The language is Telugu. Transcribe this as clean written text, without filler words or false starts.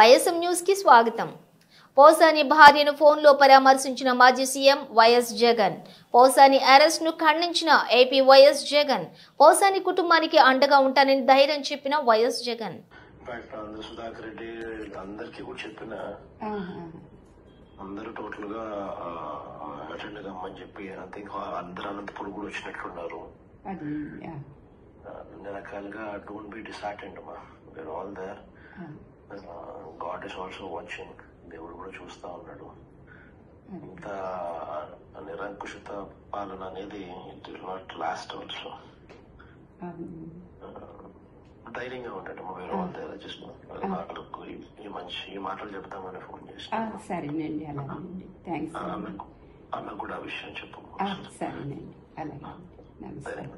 వైఎస్ఎం న్యూస్ కి స్వాగతం. పోసాని భార్యను ఫోన్లో పరామర్శించిన మాజీ CM YS Jagan. Posani arrest ను ఖండించిన ఏపీ వైఎస్ జగన్. పోసాని కుటుంబానికి అండగా ఉంటానని ధైర్యం చెప్పిన వైఎస్ జగన్. సుధాకర్ రెడ్డి అందరికీ కూడా చెప్పిన అందరూ టోటల్ గా అటెండ్ కమ్మని చెప్పి ఐ థింక్ అందరు అనంతపురం కూడా వచ్చినట్లున్నారు. అన్ని రకాలుగా డోంట్ బి డిసార్టెండ్ అమ్మా, we are all there. God is also watching. దేవుడు కూడా చూస్తా ఉన్నాడు. ఇంత నిరంకుశత పాలన అనేది it will not last also. ధైర్యంగా ఉంటాడు. We are all there. జస్ట్ ఈ మాటలు చెప్తామని ఫోన్ చేసి సరేనండి. అలాగేనండి. థ్యాంక్స్. ఆమెకు కూడా ఆ విషయం చెప్పు. సరేనండి. అలాగే. నమస్తే. ధైర్యం.